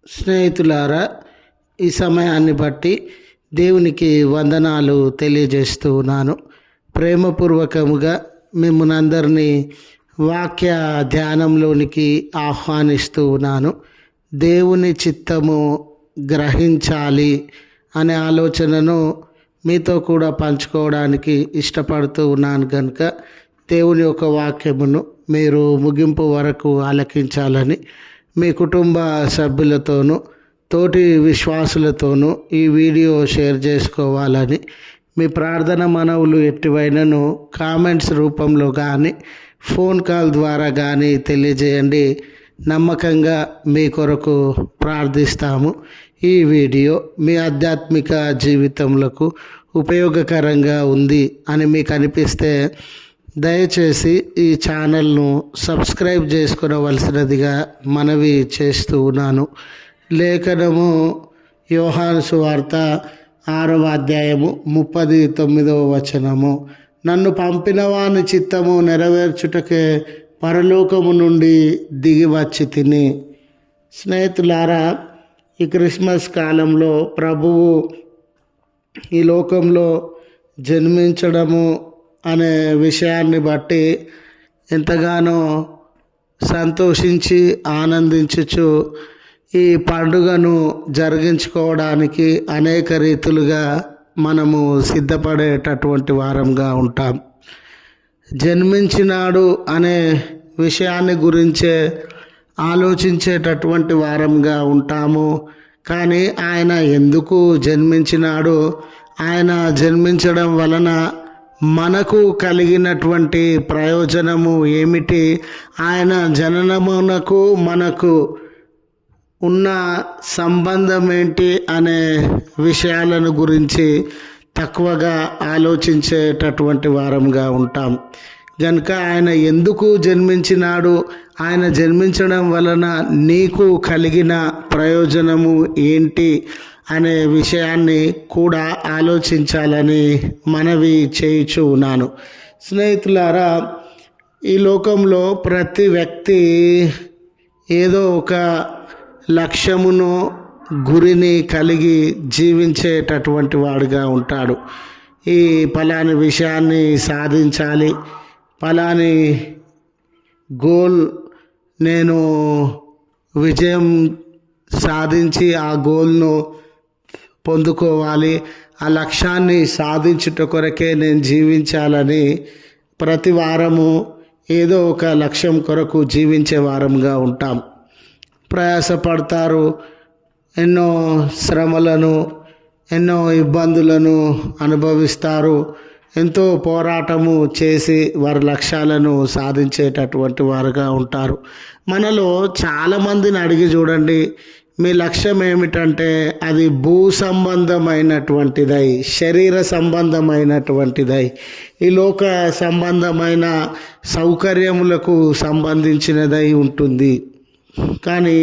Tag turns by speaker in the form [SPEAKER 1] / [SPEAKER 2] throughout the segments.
[SPEAKER 1] స్నేహితులారా, ఈ సమయాన్ని బట్టి దేవునికి వందనాలు తెలియజేస్తూ ఉన్నాను. ప్రేమపూర్వకముగా మిమ్మల్ని అందరినీ వాక్య ధ్యానంలోనికి ఆహ్వానిస్తూ ఉన్నాను. దేవుని చిత్తము గ్రహించాలి అనే ఆలోచనను మీతో కూడా పంచుకోవడానికి ఇష్టపడుతూ ఉన్నాను. కనుక దేవుని యొక్క వాక్యమును మీరు ముగింపు వరకు ఆలకించాలని మీ కుటుంబ సభ్యులతోనూ తోటి విశ్వాసులతోనూ ఈ వీడియో షేర్ చేసుకోవాలని మీ ప్రార్థన మనవులు ఎట్టివైనను కామెంట్స్ రూపంలో కానీ ఫోన్ కాల్ ద్వారా కానీ తెలియజేయండి. నమ్మకంగా మీ కొరకు ప్రార్థిస్తాము. ఈ వీడియో మీ ఆధ్యాత్మిక జీవితములకు ఉపయోగకరంగా ఉంది అని మీకు అనిపిస్తే దయచేసి ఈ ఛానల్ను సబ్స్క్రైబ్ చేసుకునవలసినదిగా మనవి చేస్తూ ఉన్నాను. లేఖనము యోహాను సువార్త 6వ అధ్యాయము 39వ వచనము. నన్ను పంపిన వాని చిత్తము నెరవేర్చుటకే పరలోకము నుండి దిగి వచ్చి తిని. స్నేహితులారా, ఈ క్రిస్మస్ కాలంలో ప్రభువు ఈ లోకంలో జన్మించడము అనే విషయాన్ని బట్టి ఎంతగానో సంతోషించి ఆనందించుచు ఈ పండుగను జరిగించుకోవడానికి అనేక రీతులుగా మనము సిద్ధపడేటటువంటి వారంగా ఉంటాం. జన్మించినాడు అనే విషయాన్ని గురించే ఆలోచించేటటువంటి వారంగా ఉంటాము. కానీ ఆయన ఎందుకు జన్మించినాడు, ఆయన జన్మించడం వలన మనకు కలిగినటువంటి ప్రయోజనము ఏమిటి, ఆయన జననమునకు మనకు ఉన్న సంబంధం ఏంటి అనే విషయాలను గురించి తక్కువగా ఆలోచించేటటువంటి వారంగా ఉంటాం. కనుక ఆయన ఎందుకు జన్మించినాడు, ఆయన జన్మించడం వలన నీకు కలిగిన ప్రయోజనము ఏంటి అనే విషయాన్ని కూడా ఆలోచించాలని మనవి చేయుచు ఉన్నాను. స్నేహితులారా, ఈ లోకంలో ప్రతి వ్యక్తి ఏదో ఒక లక్ష్యమును గురిని కలిగి జీవించేటటువంటి వాడుగా ఉంటాడు. ఈ ఫలాని విషయాన్ని సాధించాలి, ఫలాని గోల్ నేను విజయం సాధించి ఆ గోల్ను పొందుకోవాలి, ఆ లక్ష్యాన్ని సాధించుట కొరకే నేను జీవించాలని ప్రతి వారము ఏదో ఒక లక్ష్యం కొరకు జీవించే వారంగా ఉంటాం. ప్రయాసపడతారు, ఎన్నో శ్రమలను ఎన్నో ఇబ్బందులను అనుభవిస్తారు, ఎంతో పోరాటము చేసి వారి లక్ష్యాలను సాధించేటటువంటి వారుగా ఉంటారు. మనలో చాలామందిని అడిగి చూడండి, మీ లక్ష్యం ఏమిటంటే అది భూ సంబంధమైనటువంటిదై, శరీర సంబంధమైనటువంటిదై, ఈ లోక సంబంధమైన సౌకర్యములకు సంబంధించినదై ఉంటుంది. కానీ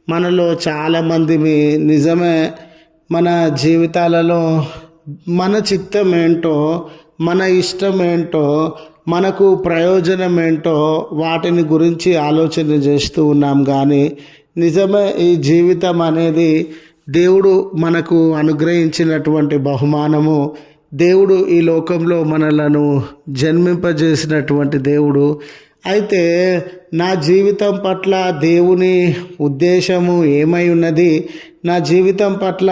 [SPEAKER 1] మనలో చాలామంది నిజమే మన జీవితాలలో మన చిత్తం ఏంటో, మన ఇష్టం ఏంటో, మనకు ప్రయోజనం ఏంటో వాటిని గురించి ఆలోచన చేస్తూ ఉన్నాం. కానీ నిజమే ఈ జీవితం అనేది దేవుడు మనకు అనుగ్రహించినటువంటి బహుమానము. దేవుడు ఈ లోకంలో మనలను జన్మింపజేసినటువంటి దేవుడు. అయితే నా జీవితం పట్ల దేవుని ఉద్దేశము ఏమై ఉన్నది, నా జీవితం పట్ల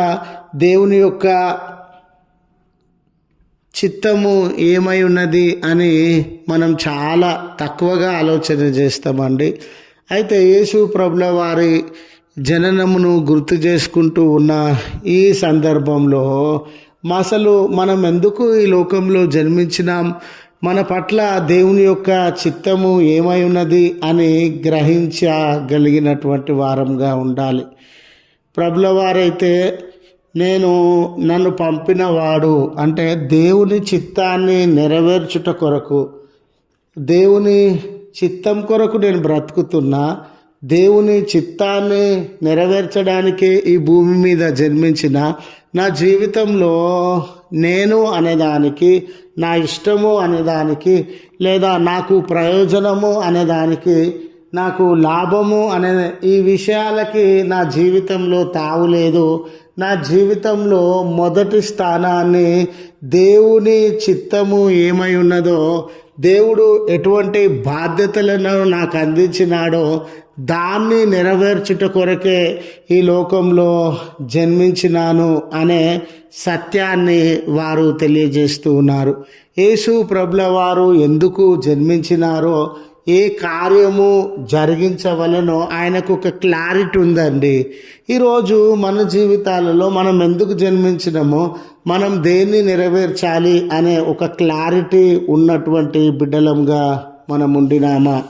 [SPEAKER 1] దేవుని యొక్క చిత్తము ఏమై ఉన్నది అని మనం చాలా తక్కువగా ఆలోచన చేస్తామండి. అయితే యేసు ప్రభుల వారి జననమును గుర్తు చేసుకుంటూ ఉన్న ఈ సందర్భంలో అసలు మనం ఎందుకు ఈ లోకంలో జన్మించినాం, మన పట్ల దేవుని యొక్క చిత్తము ఏమై ఉన్నది అని గ్రహించగలిగినటువంటి వారంగా ఉండాలి. ప్రభుల వారైతే నన్ను పంపినవాడు అంటే దేవుని చిత్తాన్ని నెరవేర్చుట కొరకు, దేవుని చిత్తం కొరకు నేను బ్రతుకుతున్నా, దేవుని చిత్తాన్ని నెరవేర్చడానికే ఈ భూమి మీద జన్మించిన నా జీవితంలో నేను అనేదానికి, నా ఇష్టము అనేదానికి, లేదా నాకు ప్రయోజనము అనేదానికి నాకు లాభము అనే ఈ విషయాలకి నా జీవితంలో తావులేదు. నా జీవితంలో మొదటి స్థానాన్ని దేవుని చిత్తము ఏమై ఉన్నదో, దేవుడు ఎటువంటి బాధ్యతలను నాకు అందించినాడో దాన్ని నెరవేర్చుట కొరకే ఈ లోకంలో జన్మించినాను అనే సత్యాన్ని వారు తెలియజేస్తూ ఉన్నారు. యేసు ప్రభుల వారు ఎందుకు జన్మించినారో, ఏ కార్యము జరిగించవలనో ఆయనకు ఒక క్లారిటీ ఉందండి. ఈరోజు మన జీవితాలలో మనం ఎందుకు జన్మించినామో, మనం దేన్ని నెరవేర్చాలి అనే ఒక క్లారిటీ ఉన్నటువంటి బిడ్డలంగా మనం ఉండినామా?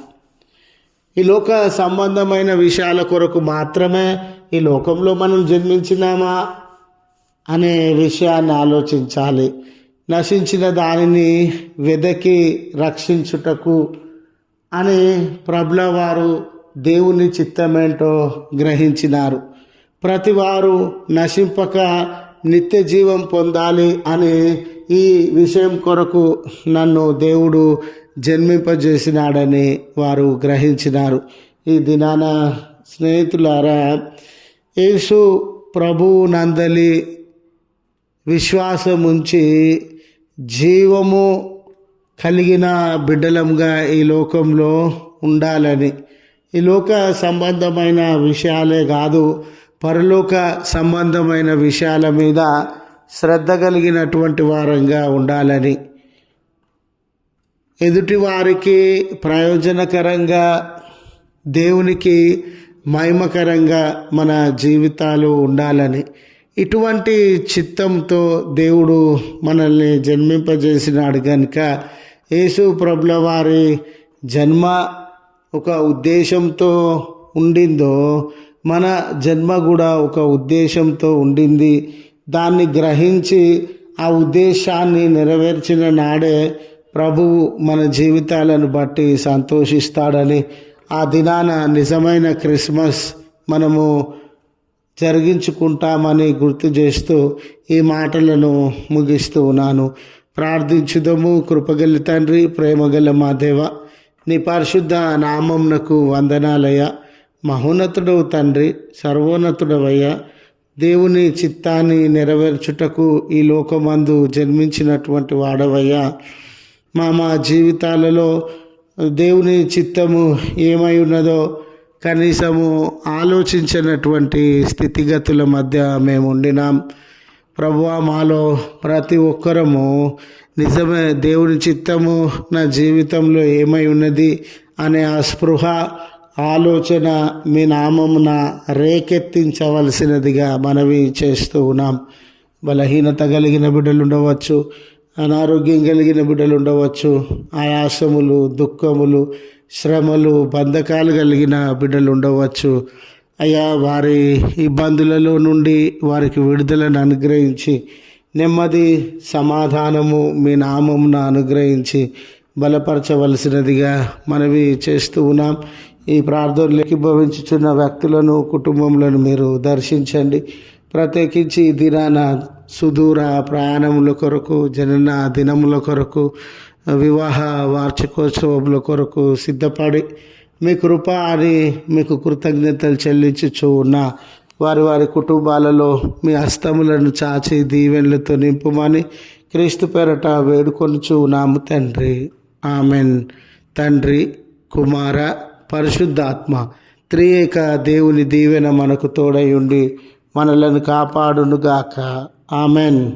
[SPEAKER 1] ఈ లోక సంబంధమైన విషయాల కొరకు మాత్రమే ఈ లోకంలో మనం జన్మించినామా అనే విషయాన్ని ఆలోచించాలి. నశించిన దానిని వెదకి రక్షించుటకు అని ప్రభుల వారు దేవుని చిత్తమేంటో గ్రహించినారు. ప్రతివారు నశింపక నిత్య జీవం పొందాలి అని ఈ విషయం కొరకు నన్ను దేవుడు జన్మింపజేసినాడని వారు గ్రహించినారు. ఈ దినాన స్నేహితులారా, యేసు ప్రభువు నందలి విశ్వాసముంచి జీవము కలిగిన బిడ్డలంగా ఈ లోకంలో ఉండాలని, ఈ లోక సంబంధమైన విషయాలే కాదు, పరలోక సంబంధమైన విషయాల మీద శ్రద్ధ కలిగినటువంటి వారంగా ఉండాలని, ఎదుటి వారికి ప్రయోజనకరంగా, దేవునికి మహిమకరంగా మన జీవితాలు ఉండాలని, ఇటువంటి చిత్తంతో దేవుడు మనల్ని జన్మింపజేసినాడు కనుక యేసు ప్రభుల వారి జన్మ ఒక ఉద్దేశంతో ఉండిందో, మన జన్మ కూడా ఒక ఉద్దేశంతో ఉండింది. దాన్ని గ్రహించి ఆ ఉద్దేశాన్ని నెరవేర్చిన నాడే ప్రభువు మన జీవితాలను బట్టి సంతోషిస్తాడని, ఆ దినాన నిజమైన క్రిస్మస్ మనము జరిగించుకుంటామని గుర్తు చేస్తూ ఈ మాటలను ముగిస్తూ ఉన్నాను. ప్రార్థించుదము. కృపగల తండ్రి, ప్రేమగల మా దేవ, నీ పరిశుద్ధ నామమునకు వందనాలయ్యా. మహోన్నతుడవు తండ్రి, సర్వోన్నతుడవయ్యా. దేవుని చిత్తాన్ని నెరవేర్చుటకు ఈ లోకమందు జన్మించినటువంటి వాడవయ్యా. మా జీవితాలలో దేవుని చిత్తము ఏమై ఉన్నదో కనీసము ఆలోచించినటువంటి స్థితిగతుల మధ్య మేము ఉండినాం. ప్రభువా, మాలో ప్రతి ఒక్కరము నిజమే దేవుని చిత్తము నా జీవితంలో ఏమై ఉన్నది అనే ఆ స్పృహ, ఆలోచన మీ నామమున రేకెత్తించవలసినదిగా మనవి చేస్తూ ఉన్నాం. బలహీనత కలిగిన బిడ్డలు ఉండవచ్చు, అనారోగ్యం కలిగిన బిడ్డలు ఉండవచ్చు, ఆయాసములు, దుఃఖములు, శ్రమలు, బంధకాలు కలిగిన బిడ్డలు ఉండవచ్చు. అయ్యా, వారి ఇబ్బందులలో నుండి వారికి విడుదలను అనుగ్రహించి, నెమ్మది, సమాధానము మీ నామమున అనుగ్రహించి బలపరచవలసినదిగా మనవి చేస్తూ ఉన్నాం. ఈ ప్రార్థనలు ఏకీభవించుచున్న వ్యక్తులను, కుటుంబములను మీరు దర్శించండి. ప్రత్యేకించి ఈ దినాన సుదూర ప్రయాణముల కొరకు, జనన దినముల కొరకు, వివాహ వార్షికోత్సవముల కొరకు సిద్ధపడి మీ కృప అని మీకు కృతజ్ఞతలు చెల్లించుచు ఉన్న వారి వారి కుటుంబాలలో మీ హస్తములను చాచి దీవెనలతో నింపుమని క్రీస్తు పేరట వేడుకొనుచు ఉన్నాము తండ్రి. ఆమెన్. తండ్రి, కుమార, పరిశుద్ధాత్మ త్రియేక దేవుని దీవెన మనకు తోడై ఉండి మనలను కాపాడునుగాక. ఆమెన్.